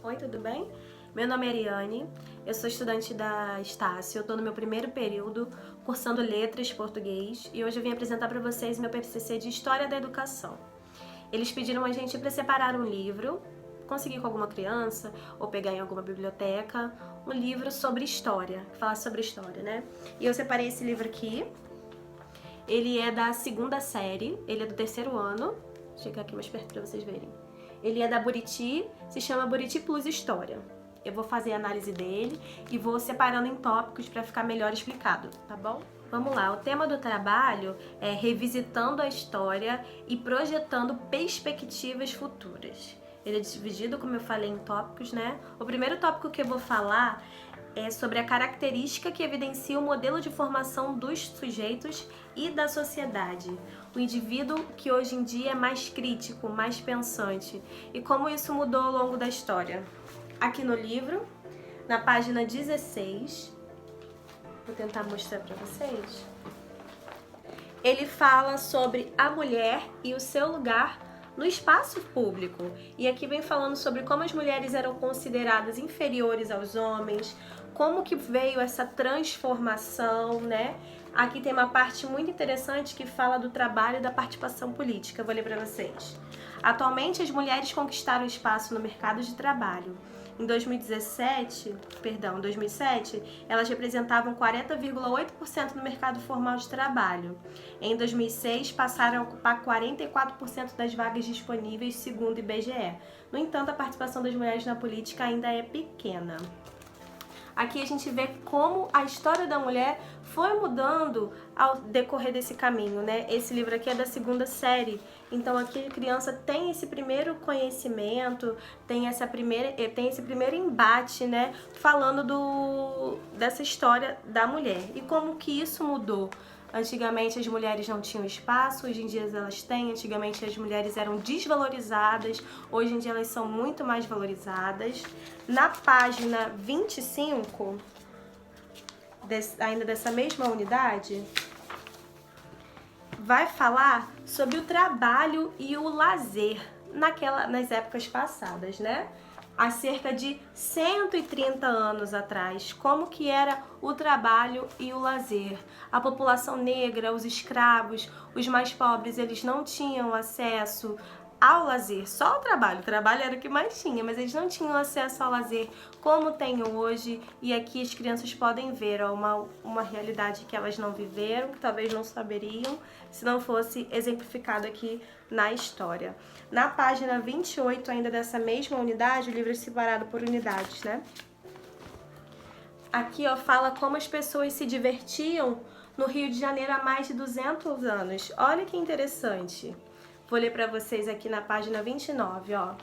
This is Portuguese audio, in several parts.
Oi, tudo bem? Meu nome é Ariane, eu sou estudante da Estácio, eu estou no meu primeiro período cursando Letras Português e hoje eu vim apresentar para vocês meu PCC de História da Educação. Eles pediram a gente para separar um livro, conseguir com alguma criança ou pegar em alguma biblioteca, um livro sobre história, falar sobre história, né? E eu separei esse livro aqui, ele é da segunda série, ele é do terceiro ano, vou chegar aqui mais perto para vocês verem. Ele é da Buriti, se chama Buriti Plus História. Eu vou fazer a análise dele e vou separando em tópicos para ficar melhor explicado, tá bom? Vamos lá, o tema do trabalho é revisitando a história e projetando perspectivas futuras. Ele é dividido, como eu falei, em tópicos, né? O primeiro tópico que eu vou falar é sobre a característica que evidencia o modelo de formação dos sujeitos e da sociedade. O indivíduo que hoje em dia é mais crítico, mais pensante, e como isso mudou ao longo da história. Aqui no livro, na página 16, vou tentar mostrar para vocês, ele fala sobre a mulher e o seu lugar no espaço público. E aqui vem falando sobre como as mulheres eram consideradas inferiores aos homens, como que veio essa transformação, né? Aqui tem uma parte muito interessante que fala do trabalho e da participação política. Eu vou ler para vocês. Atualmente, as mulheres conquistaram espaço no mercado de trabalho. Em 2007, elas representavam 40,8% no mercado formal de trabalho. Em 2006, passaram a ocupar 44% das vagas disponíveis, segundo o IBGE. No entanto, a participação das mulheres na política ainda é pequena. Aqui a gente vê como a história da mulher foi mudando ao decorrer desse caminho, né? Esse livro aqui é da segunda série, então aqui a criança tem esse primeiro conhecimento, tem esse primeiro embate, né? Falando dessa história da mulher e como que isso mudou. Antigamente as mulheres não tinham espaço, hoje em dia elas têm. Antigamente as mulheres eram desvalorizadas, hoje em dia elas são muito mais valorizadas. Na página 25, ainda dessa mesma unidade, vai falar sobre o trabalho e o lazer nas épocas passadas, né? Há cerca de 130 anos atrás, como que era o trabalho e o lazer. A população negra, os escravos, os mais pobres, eles não tinham acesso ao lazer, só o trabalho era o que mais tinha, mas eles não tinham acesso ao lazer como tem hoje, e aqui as crianças podem ver uma realidade que elas não viveram, que talvez não saberiam se não fosse exemplificado aqui na história. Na página 28 ainda dessa mesma unidade, o livro é separado por unidades, né? Aqui fala como as pessoas se divertiam no Rio de Janeiro há mais de 200 anos. Olha que interessante. Vou ler para vocês aqui na página 29, ó.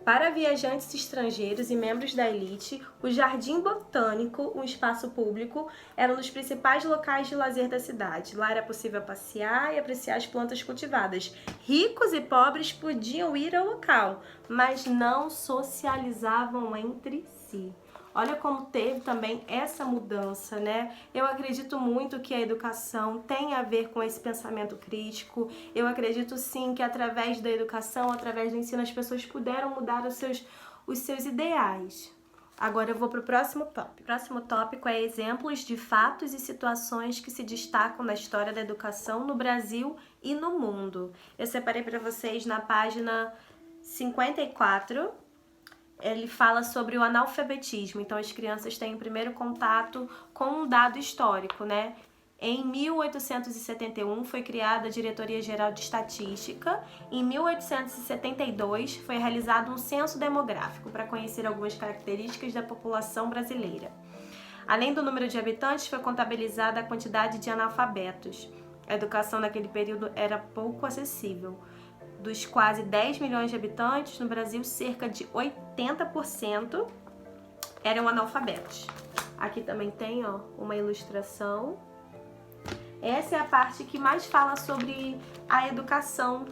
Para viajantes estrangeiros e membros da elite, o Jardim Botânico, um espaço público, era um dos principais locais de lazer da cidade. Lá era possível passear e apreciar as plantas cultivadas. Ricos e pobres podiam ir ao local, mas não socializavam entre si. Olha como teve também essa mudança, né? Eu acredito muito que a educação tem a ver com esse pensamento crítico. Eu acredito sim que através da educação, através do ensino, as pessoas puderam mudar os seus ideais. Agora eu vou para o próximo tópico. O próximo tópico é exemplos de fatos e situações que se destacam na história da educação no Brasil e no mundo. Eu separei para vocês na página 54. Ele fala sobre o analfabetismo, então as crianças têm o primeiro contato com um dado histórico, né? Em 1871 foi criada a Diretoria Geral de Estatística. Em 1872 foi realizado um censo demográfico para conhecer algumas características da população brasileira. Além do número de habitantes, foi contabilizada a quantidade de analfabetos. A educação naquele período era pouco acessível. Dos quase 10 milhões de habitantes, no Brasil, cerca de 80% eram analfabetos. Aqui também tem uma ilustração. Essa é a parte que mais fala sobre a educação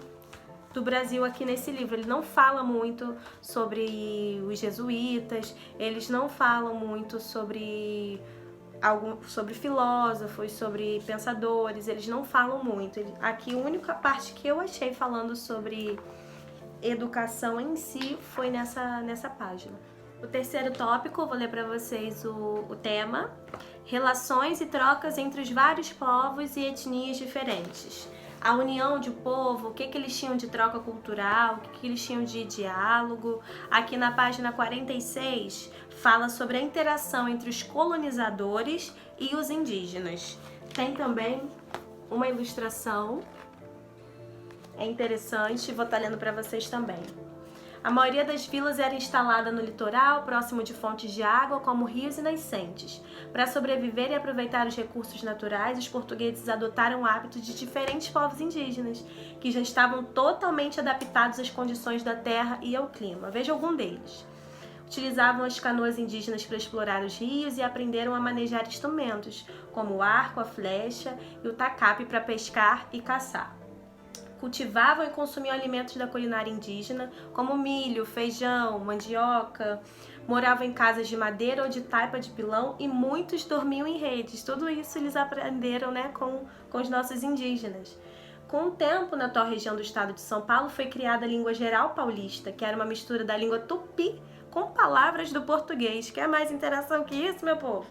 do Brasil aqui nesse livro. Ele não fala muito sobre os jesuítas, eles não falam muito sobre filósofos, sobre pensadores, eles não falam muito. Aqui a única parte que eu achei falando sobre educação em si foi nessa página. O terceiro tópico, eu vou ler para vocês o tema: relações e trocas entre os vários povos e etnias diferentes. A união de um povo, o que eles tinham de troca cultural, o que eles tinham de diálogo. Aqui na página 46 fala sobre a interação entre os colonizadores e os indígenas. Tem também uma ilustração, é interessante, vou estar lendo para vocês também. A maioria das vilas era instalada no litoral, próximo de fontes de água, como rios e nascentes. Para sobreviver e aproveitar os recursos naturais, os portugueses adotaram o hábito de diferentes povos indígenas, que já estavam totalmente adaptados às condições da terra e ao clima. Veja algum deles. Utilizavam as canoas indígenas para explorar os rios e aprenderam a manejar instrumentos, como o arco, a flecha e o tacape para pescar e caçar. Cultivavam e consumiam alimentos da culinária indígena, como milho, feijão, mandioca. Moravam em casas de madeira ou de taipa de pilão e muitos dormiam em redes. Tudo isso eles aprenderam, né, com os nossos indígenas. Com o tempo, na atual região do estado de São Paulo, foi criada a língua geral paulista, que era uma mistura da língua tupi com palavras do português. Quer mais interação que isso, meu povo?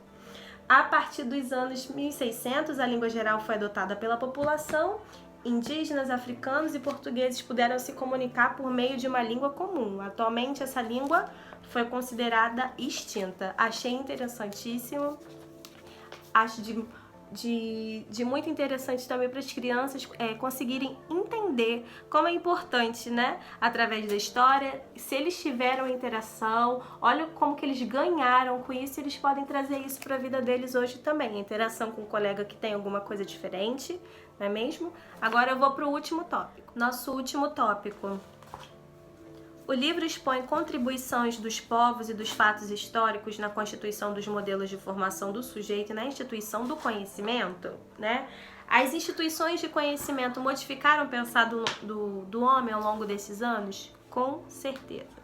A partir dos anos 1600, a língua geral foi adotada pela população. Indígenas, africanos e portugueses puderam se comunicar por meio de uma língua comum. Atualmente, essa língua foi considerada extinta. Achei interessantíssimo. Acho de muito interessante também para as crianças conseguirem entender como é importante, né, através da história, se eles tiveram interação, olha como que eles ganharam com isso, eles podem trazer isso para a vida deles hoje também, a interação com um colega que tem alguma coisa diferente, não é mesmo? Agora eu vou para o último tópico. Nosso último tópico. O livro expõe contribuições dos povos e dos fatos históricos na constituição dos modelos de formação do sujeito e na instituição do conhecimento, né? As instituições de conhecimento modificaram o pensado do homem ao longo desses anos? Com certeza.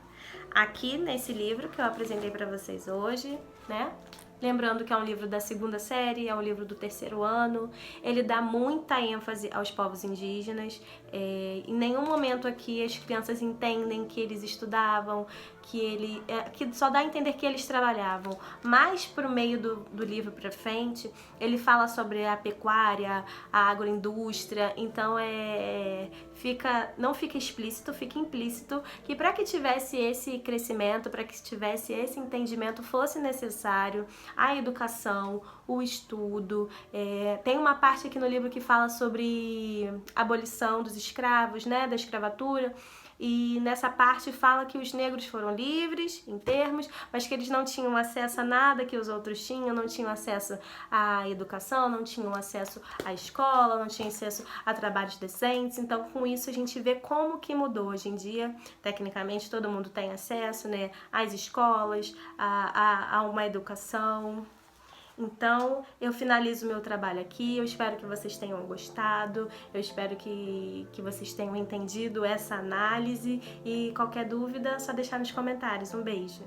Aqui nesse livro que eu apresentei para vocês hoje, né? Lembrando que é um livro da segunda série, é um livro do terceiro ano. Ele dá muita ênfase aos povos indígenas. Em nenhum momento aqui as crianças entendem que eles estudavam, que só dá a entender que eles trabalhavam. Mas por meio do livro para frente, ele fala sobre a pecuária, a agroindústria. Então não fica explícito, fica implícito que para que tivesse esse crescimento, para que tivesse esse entendimento, fosse necessário a educação, o estudo. Tem uma parte aqui no livro que fala sobre a abolição dos escravos, né, da escravatura. E nessa parte fala que os negros foram livres, em termos, mas que eles não tinham acesso a nada que os outros tinham, não tinham acesso à educação, não tinham acesso à escola, não tinham acesso a trabalhos decentes. Então, com isso, a gente vê como que mudou. Hoje em dia, tecnicamente, todo mundo tem acesso, né, às escolas, a uma educação. Então, eu finalizo o meu trabalho aqui, eu espero que vocês tenham gostado, eu espero que vocês tenham entendido essa análise e qualquer dúvida, é só deixar nos comentários. Um beijo!